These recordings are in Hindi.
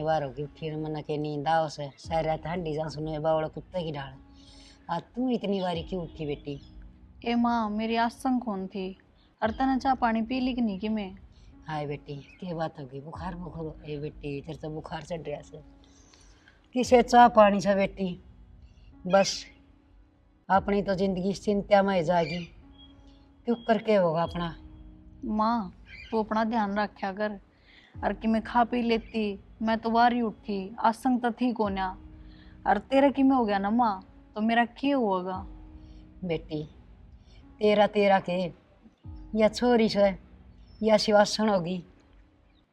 बार होगी उठी मन के नींद आओ से सारा ठंडी जा सुने बावड़ा कुत्ते की डाल। आज तू इतनी बारी क्यों उठी बेटी? ए माँ मेरी आसंग कौन थी। और तना चाह पानी पी ली कि नहीं कि मैं। हाय बेटी क्या बात होगी? बुखार बुखार ए बेटी तेरे तो बुखार चढ़ रहा से। किसे चाह पानी से बेटी? बस अपनी तो जिंदगी चिंता में जाएगी। क्यों करके होगा अपना? माँ तू अपना ध्यान रखा कर। और कि मैं खा पी लेती मैं तो वारी उठी आसंग तो थी कोन्या। और तेरा कि मैं हो गया ना माँ तो मेरा क्या होगा? बेटी तेरा तेरा के या छोरी से या शिवासन होगी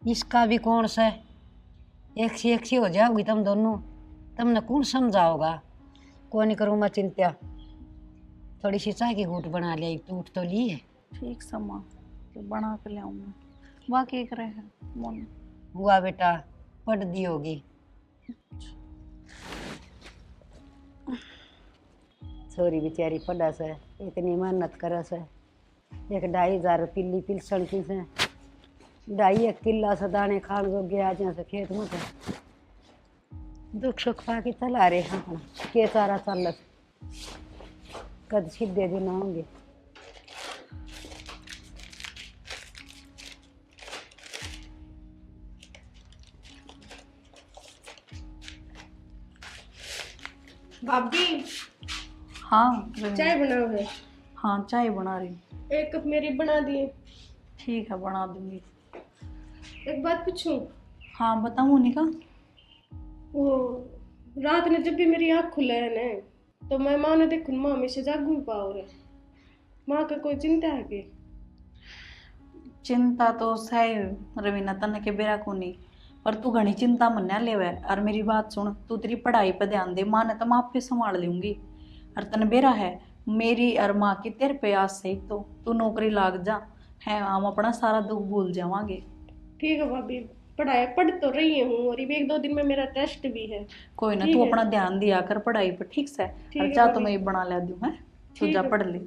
इसका भी कौन सा एक सी हो जाओगी तुम दोनों। तुमने कौन समझाओगा? कौन नहीं करूँ मैं चिंता। थोड़ी सी चाय की घूट बना लिया तो उठ तो ली है। ठीक समा तो बना के ले आऊँ मैं। वाह के रहे हैं मोन। हुआ बेटा पढ़ दी होगी। छोरी बेचारी पढ़ा से इतनी मेहनत करे से 2,500 पिल्ली पिलसण की से 2.5 किला से दाने खान जो गया आज से खेत में तो दुख सुख पाके चला रहे हैं अपना के सारा चल कद सीधे दिन होंगे। भाभी हाँ चाय बनाओ है? हाँ चाय बना रही हूँ। 1 कप मेरी बना दिए। ठीक है बना दूंगी। एक बात पूछूं? हाँ बताऊँ निका। वो रात ने जब भी मेरी आँख खुले है ना तो मैं माँ ने देखूं माँ हमेशा जागू पाओ रे। माँ का कोई चिंता है कि? चिंता तो सही रवीना तन के बेरा को नहीं। पर तू घनी चिंता मन्या लेवे। और मेरी बात सुन तू तेरी पढ़ाई पे ध्यान दे। माँ ने तो मैं आप पे संभाल लूंगी। और तन बेरा है मेरी और माँ की तेरे पे आस से तो तू नौकरी लाग जा है हम अपना सारा दुख भूल जावांगे। ठीक है भाभी पढ़ाई पढ़ तो रही हूँ और ये 1-2 दिन में मेरा टेस्ट भी है। कोई ना ठीक तू है अपना ध्यान दिया कर पढ़ाई पे ठीक से। ठीक और है चाह तो भाभी। मैं ये बना ला दूं है तू ठीक जा है पढ़ ले।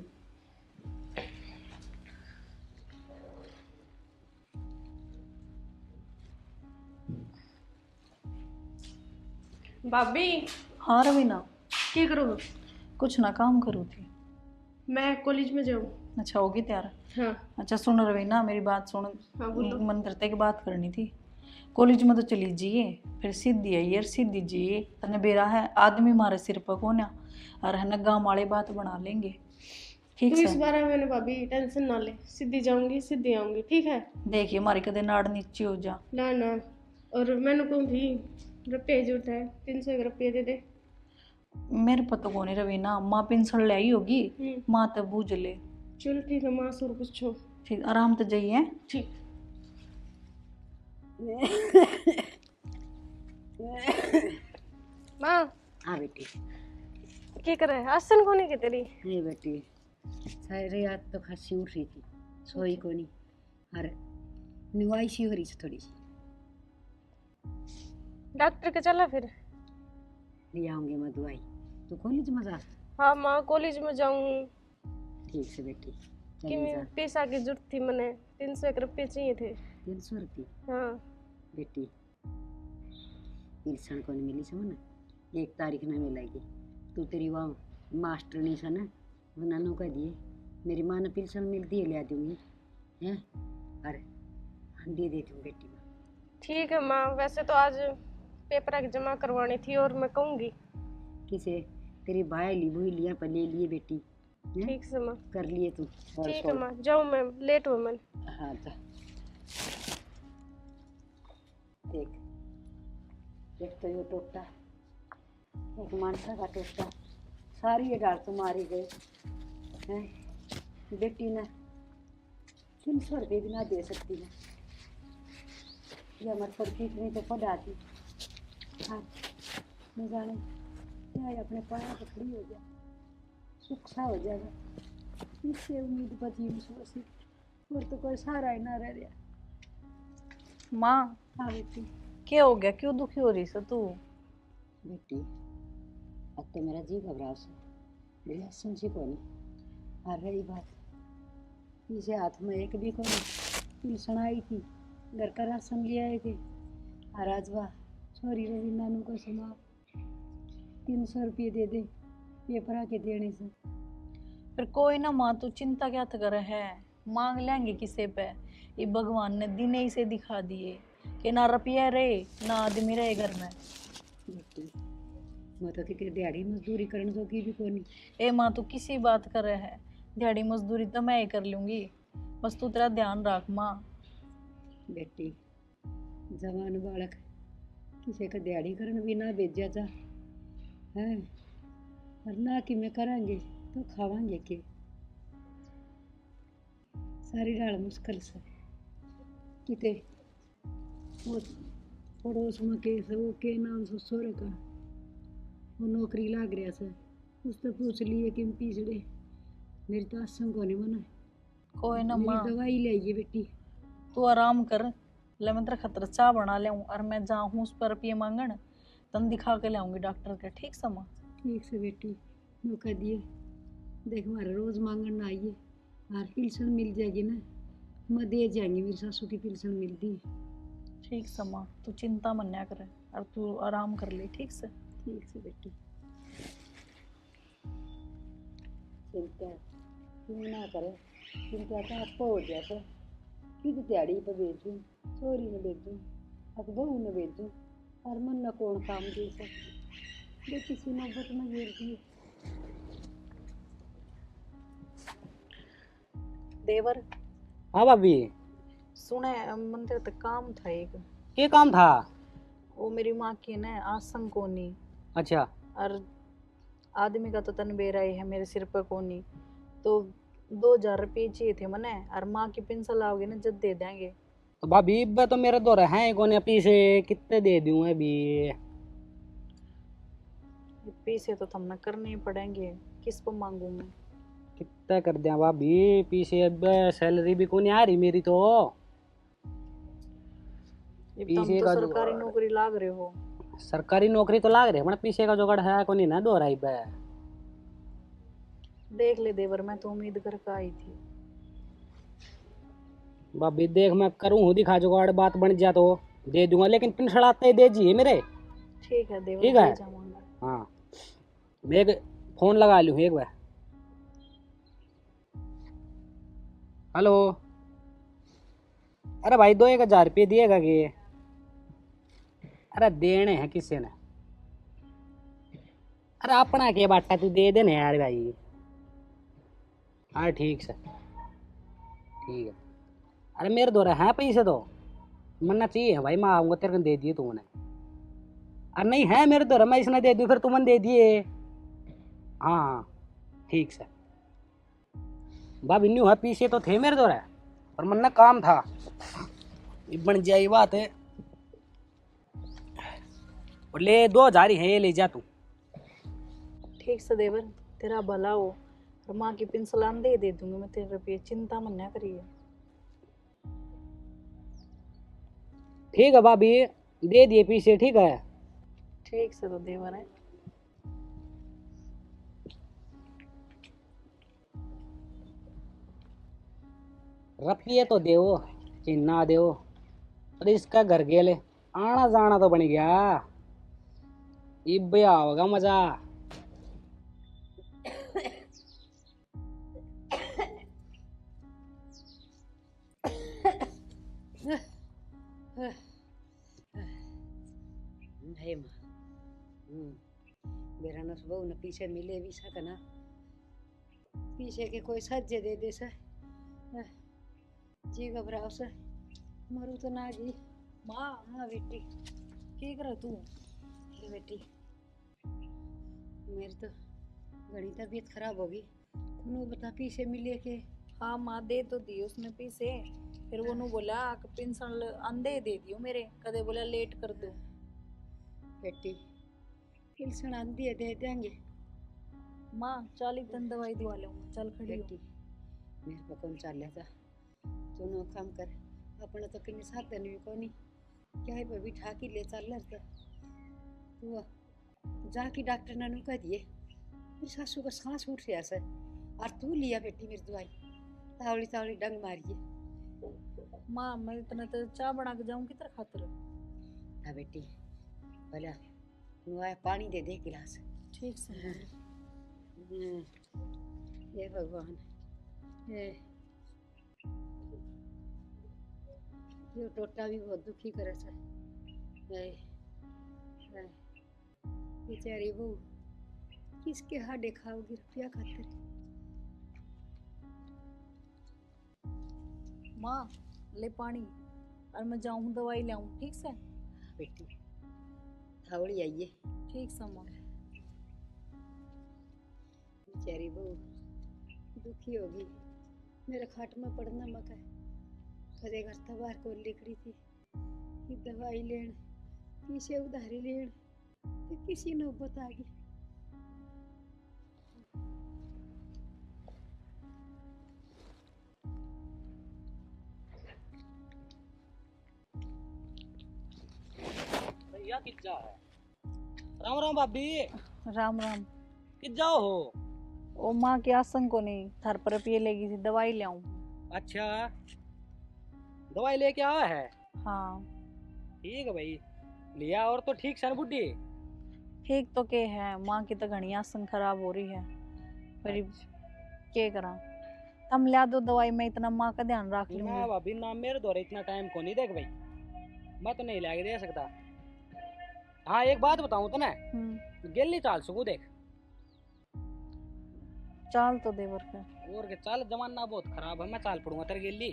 भाभी हाँ रवीना क्या करो? कुछ ना काम करूँ थी। मैं कॉलेज में जाऊँ? अच्छा होगी तैयार। हाँ अच्छा सुन रवीना मेरी बात सुन। हाँ बोलो। मन करता है कि बात करनी थी। कॉलेज में तो चली जाइए फिर सीधी आई यार सीधी जाइए तने बेरा है आदमी मारे सिर पर को ना। और है ना गाँव वाले बात बना लेंगे ठीक तू इस से। बारे में भाभी टेंशन ना ले सीधी जाऊंगी सीधी आऊंगी ठीक है। देखिए हमारी कदे नाड़ नीचे हो जा। ना ना और मैंने कहूँ भी रुपये जरूरत है 300 रुपये दे दे। मेरे पता को नहीं रवीना माँ पेंशन ले आई होगी माँ तो बूझ ले। चल ठीक है माँ से पूछो। ठीक आराम तो जाइए। ठीक माँ। हाँ बेटी क्या कर रहे आसन कोने की तेरी? नहीं बेटी सारी रात तो खासी उठ रही थी सोई को नहीं। अरे निवाई सी हो रही थी थोड़ी सी। डॉक्टर के चला फिर? ले आऊंगी मैं दवाई। तू कॉलेज में जा? हाँ माँ कॉलेज में जाऊँ। ठीक से बेटी कि चली जा। पैसा की जरूरत थी मैंने 300 रुपये चाहिए थे। 300 रुपये? हाँ बेटी पिलसन को नहीं मिली समझ 1 तारीख में मिलेगी। तू तेरी वहाँ मास्टरनी से ना उन्होंने कह दिए मेरी माँ ने पिलसन मिलती है ले दूंगी हैं। अरे हंडी दे दूँ बेटी में। ठीक है माँ वैसे तो आज पेपर की जमा करवानी थी और मैं कहूँगी। किसे? तेरी भाई ली बुई लिया पर ले लिए बेटी। ठीक से माँ कर लिए तू। ठीक है माँ जाऊँ मैं लेट हुआ मैं। हाँ जा देख एक तो ये टोटा एक मानसा का टोटा सारी ये डाल तो मारी गई हैं। बेटी ने 300 रुपये भी ना दे सकती है ये हमारे पड़ती इतनी तो पढ़ाती। हाँ न जाने क्या अपने पाया तो खड़ी हो जाए सुख सा हो जाएगा। इससे उम्मीद बची विश्वासी और तो कोई सहारा ही ना रह गया। माँ हाँ बेटी क्या हो गया क्यों दुखी हो रही से तू? बेटी अब तो मेरा जी घबराव से मेरी समझी को नहीं। आ रही बात इसे हाथ में एक भी को नहीं पिलसन आई थी घर का राशन ले आए थे। और आज वाह सॉरी रवि नानू का समा 300 रुपये दे दे पेपर आके देने से। फिर कोई ना माँ, तू चिंता क्या कर है, मांग लेंगे किसे पे। ये भगवान ने दिन ही से दिखा दिए कि ना रुपया रहे ना आदमी रहे घर में। बेटी मैं तो कि दिहाड़ी मजदूरी करने जोगी भी कोनी। ए माँ, तू किसी बात कर है, दिहाड़ी मजदूरी तो मैं ही कर लूंगी, बस तू तेरा ध्यान रख माँ। बेटी जवान बालक किसी का दिहाड़ी करने भी ना भेजा जा है, और ना कि मैं करांगे तो खावांगे के। सारी डाल मुश्किल से किते वो पड़ोस में के से वो के नाम से सोरे का वो नौकरी लाग रहा से, उससे पूछ लिए कि पिछड़े मेरी तो आसम को नहीं मना। कोई ना मेरी माँ, दवाई ले आइए बेटी। तू आराम कर, ले मैं तेरा खतर चाह बना ले और मैं जाऊँ उस पर रुपये मांगन, तन दिखा के लाऊंगी डॉक्टर के। ठीक से माँ? ठीक से बेटी मौका दिए, देख हमारा रोज मांगन ना आइए और पिल्सन मिल जाएगी ना, मैं दे जाएंगी, मेरी सासू की पिल्सन मिलती है। ठीक से माँ, तू चिंता मन ना करे और तू आराम कर ले। ठीक से? ठीक से बेटी चिंता क्यों ना करे, चिंता तो आपको हो जाता कि दिहाड़ी पर भेजूँ, चोरी न भेजूँ, अकबहू न भेजूँ, और मन न कौन काम दे सके। जो किसी नौबत में गिर दी। देवर हाँ भाभी, सुने, मंदिर तक काम था एक। क्या काम था? वो मेरी माँ की ना आसन कोनी, अच्छा, और आदमी का तो तनबेरा ही है मेरे सिर पर कोनी, तो 2000 रुपये चाहिए थे मने, और माँ की पेंशन लाओगे ना जब दे देंगे। तो भाभी इब्बे तो मेरे दो हैं कौन अपी से कितने दे दूं अभी? पैसे तो तुमने करने ही पड़ेंगे, किस पर मांगू मैं? कितना कर दिया भाभी, पीछे अब सैलरी भी कौन आ रही मेरी तो। ये तुम पीछे तो का सरकारी जुगाड़। नौकरी लाग रहे हो। सरकारी नौकरी तो लाग रही है, पीछे का जुगाड़ है कौन ना दो रहा इब्बे। देख ले देवर, मैं तो उम्मीद करके आई थी। भाभी देख मैं करूँ हूँ दिखा जुगाड़, बात बन जा तो दे दूंगा, लेकिन पिन आते ही दे जी मेरे। ठीक है देवर, ठीक है। दे जाऊंगा। हाँ, मैं एक फोन लगा लूँ एक बार। हेलो, अरे भाई 2000 रुपये दिएगा कि? अरे देने हैं किसी ने, अरे अपना के बाटा तू दे देने यार भाई। हाँ ठीक से, ठीक है। अरे मेरे दो हैं पैसे तो मन्ना चाहिए भाई, मैं आऊँगा तेरे को दे दिए तूने। अरे नहीं है मेरे दो, मैं इसने दे दूँ फिर तुमने दे दिए। हाँ हाँ ठीक से भाभी, न्यू है पीछे तो थे मेरे दो पर मन्ना काम था, ये बन जाए बात है। और ले 2000 ही है, ये ले जा तू। ठीक से देवर, तेरा भला हो, और माँ की पेंशन दे दूंगी मैं तेरे रुपये, चिंता मन ना करिए। ठीक है भाभी, दे दिए पीछे, ठीक है। ठीक से तो देवर है। रुपये तो देव चिन्ना देव, अरे इसका घर गेले आना जाना तो बन गया, इब्बे होगा मजा। है माँ मेरा न सुबह न पीछे मिले भी सकना, पीछे के कोई सज्जे दे दे से जी घबराओ से मरू तो ना जी। माँ, हाँ बेटी। क्या कर तू? हे बेटी मेरी तो घड़ी तबीयत खराब होगी, तूने बता पीछे मिले के? हाँ माँ, दे तो दी उसने पैसे, फिर वो नु बोला कि पेंशन अंधे दे दियो मेरे, कदे बोला लेट कर दो। बेटी पिल्सन आंधी दे देंगे। माँ 40 दिन दवाई दवा लूंगा, चल खड़ी हो। बेटी मेरे को कौन चाल था, तू नो काम कर, अपना तो किन्नी साधन भी कोनी, क्या है भाभी ठाकी ले चल रहा तू जाके डॉक्टर ने नु कह दिए मेरी सासू का सांस उठ रहा है, और तू लिया बेटी मेरी दवाई, तावड़ी तावड़ी डंग मारिए। माँ मैं इतना तो चाय बना के जाऊँ किधर खातर? हाँ बेटी भला नुआ पानी दे दे गिलास। ठीक से। ये भगवान ये टोटा भी बहुत दुखी करे से। बेचारी बहू किसके हाडे खाओगी रुपया खातिर। माँ ले पानी और मैं जाऊँ दवाई ले आऊँ। ठीक से बेटी थावड़ी आइए। ठीक से माँ। बेचारी बहू दुखी होगी। मेरे खाट में पड़ना मत है। कदे घर तबार को लिखड़ी थी कि दवाई लेन किसे उधारी लेन तो किसी ने बता गई। भैया कित जा है? राम राम भाभी। राम राम। कित जाओ हो? ओ माँ के आसन को नहीं थर पर पिए लेगी थी दवाई ले आऊँ। अच्छा दवाई लेके आया है? हाँ ठीक है भाई लिया। और तो ठीक सन बुड्ढी? ठीक तो के है माँ की तो घनी आसन खराब हो रही है पर के करा। तुम ला दो दवाई मैं इतना माँ का ध्यान रख ना लूंगी। भाभी ना मेरे द्वारा इतना टाइम को नहीं। देख भाई मैं तो नहीं लाके दे सकता। हाँ एक बात बताऊं तो ना गेली चाल सकू। देख चाल तो देवर के और के चाल जमाना बहुत खराब है। मैं चाल पड़ूंगा तेरे गेली।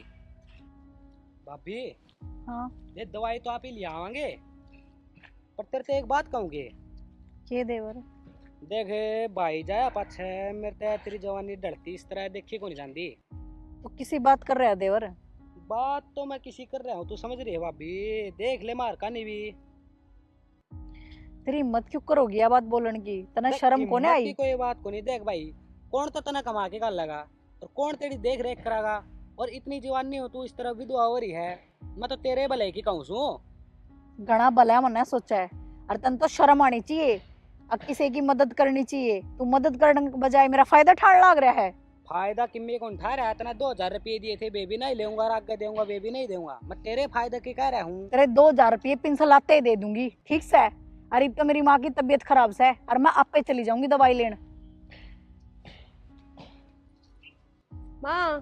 भाभी हाँ ये दवाई तो आप ही ले आवांगे पर तेरे से एक बात कहूँगी। के देवर देख भाई जाया पाछे मेरे ते तेरी जवानी ढलती इस तरह देखी को नहीं जाती। तो किसी बात कर रहा है देवर? बात तो मैं किसी कर रहा हूँ तू समझ रही है भाभी। देख ले मार का नहीं भी। तेरी हिम्मत क्यों करोगी ये बात बोलने की? तना शर्म को नहीं हिम्मत की आई? कोई बात को नहीं। देख भाई कौन तो तना कमा के कर लगा और कौन तेरी देख रेख करागा। और इतनी जवानी हो तू इस तरह विधवा हो रही है। मैं तो तेरे भले की कहूँ सू। घना भला मना सोचा है और तन तो शर्म आनी चाहिए। अब किसी की मदद करनी चाहिए। तू मदद करने के बजाय मेरा फायदा ठाण लाग रहा है। फायदा किम्मी को उठा रहा है? इतना 2000 रुपये दिए थे बेबी नहीं लेऊंगा और आगे दूंगा बेबी नहीं दूंगा। मैं तेरे फायदे की कह रहा हूँ। तेरे 2000 रुपये पिंसल आते ही दे दूंगी। ठीक से? अरे तो मेरी माँ की तबीयत खराब से है और मैं आप पे चली जाऊंगी दवाई लेने। माँ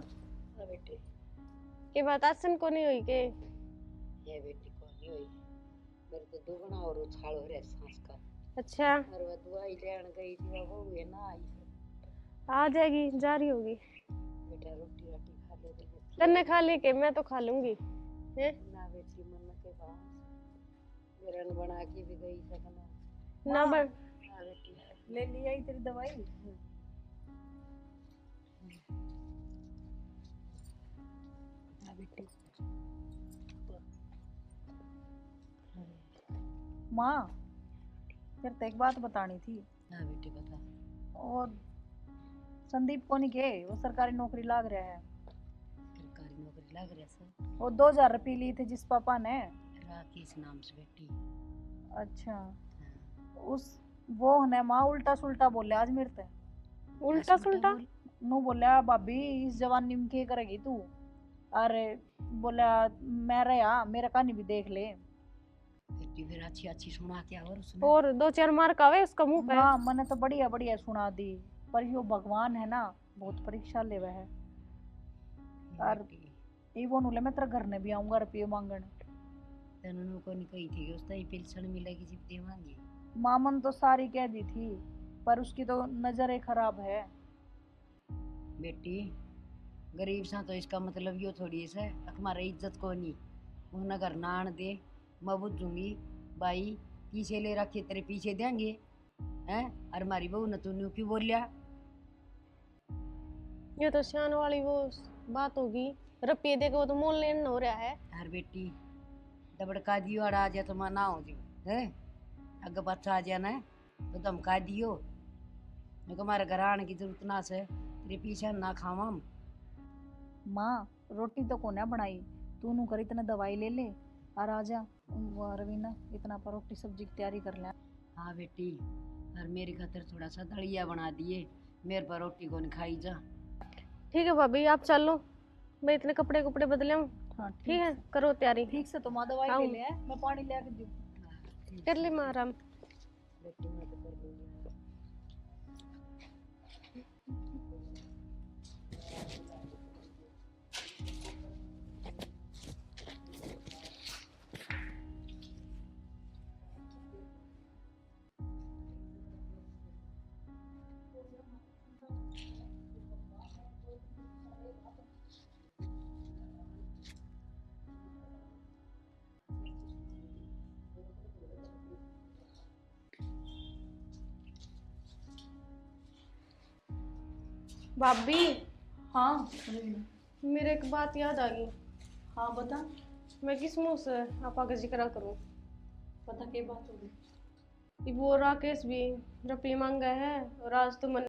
बेटी के बात आसन को नहीं हुई के? ये बेटी को नहीं हुई। मेरे तो दुगना और उछाल हो रहा है सांस का। अच्छा और वह दवाई लेने गई थी वो हुए ना आई। आ जाएगी जा रही होगी। बेटा रोटी रोटी खा ले दे। तन्ने खा ले के मैं तो खा लूंगी। है ना बेटी मन के पास मेरन बना के भी गई सकना ना बन ना बेटी। ले लिया ही तेरी दवाई। ना बेटी माँ फिर तो एक बात बतानी थी। ना बेटी बता। और संदीप को नहीं के वो सरकारी नौकरी लाग रहा है। सरकारी नौकरी लग रहा सब। वो 2000 रुपये लिए थे जिस पापा ने। राकेश नाम से बेटी। अच्छा उस वो ने माँ उल्टा सुल्टा बोले आज मेरे से। उल्टा सुल्टा नु बोला भाभी इस जवानी में क्या करेगी तू? अरे बोला मैं रहा मेरा कहानी भी देख ले। बेटी फिर अच्छी अच्छी सुना क्या और उसने। और 2-4 मार का वे उसका मुंह पे। हाँ मैंने तो बढ़िया बढ़िया सुना दी पर यो भगवान है ना बहुत परीक्षा ले वह है। और ये वो नुले मैं तेरे घर ने भी आऊंगा रुपये मांगने। तनु को नहीं कही थी कि उसका ही पेंशन मिलेगी जब देवांगे। मामन तो सारी कह दी थी पर उसकी तो नजरें खराब है। बेटी गरीब सा तो इसका मतलब यो थोड़ी है हमारी इज्जत को नहीं उन्हें घर ना आन दे। मैं बुझूंगी भाई पीछे ले रखे तेरे पीछे देंगे हैं। और हमारी बहू ने तूने क्यों बोलिया? ये तो शान वाली वो बात होगी। रुपये दे के वो तो मोल लेन हो रहा है। यार बेटी दबड़का दियो और आ जा तो ना हो जो है। अगर बच्चा आ जाना है तो धमका दियो। हमारे घर आने की जरूरत ना से तेरे पीछे ना खावा हम। माँ रोटी तो कोने बनाई तू नु कर इतने दवाई ले ले और आजा रवीना इतना पर रोटी सब्जी की तैयारी कर ले। हाँ बेटी और मेरी खातिर थोड़ा सा दलिया बना दिए। मेरे पर रोटी को नहीं खाई जा। ठीक है भाभी आप चलो मैं इतने कपड़े कपड़े बदले हूँ। हाँ ठीक है करो तैयारी। ठीक से तो माँ दवाई ले ले मैं पानी ले आके दूँ। कर ले माँ आराम। बेटी मैं तो कर लूंगी। भाभी, हाँ रवीना। मेरे एक बात याद आ गई। हाँ बता। मैं किस मुंह से आपा का जिक्र करूं? पता क्या बात होगी? कि वो राकेश भी रुपये मांगा है और आज तो मन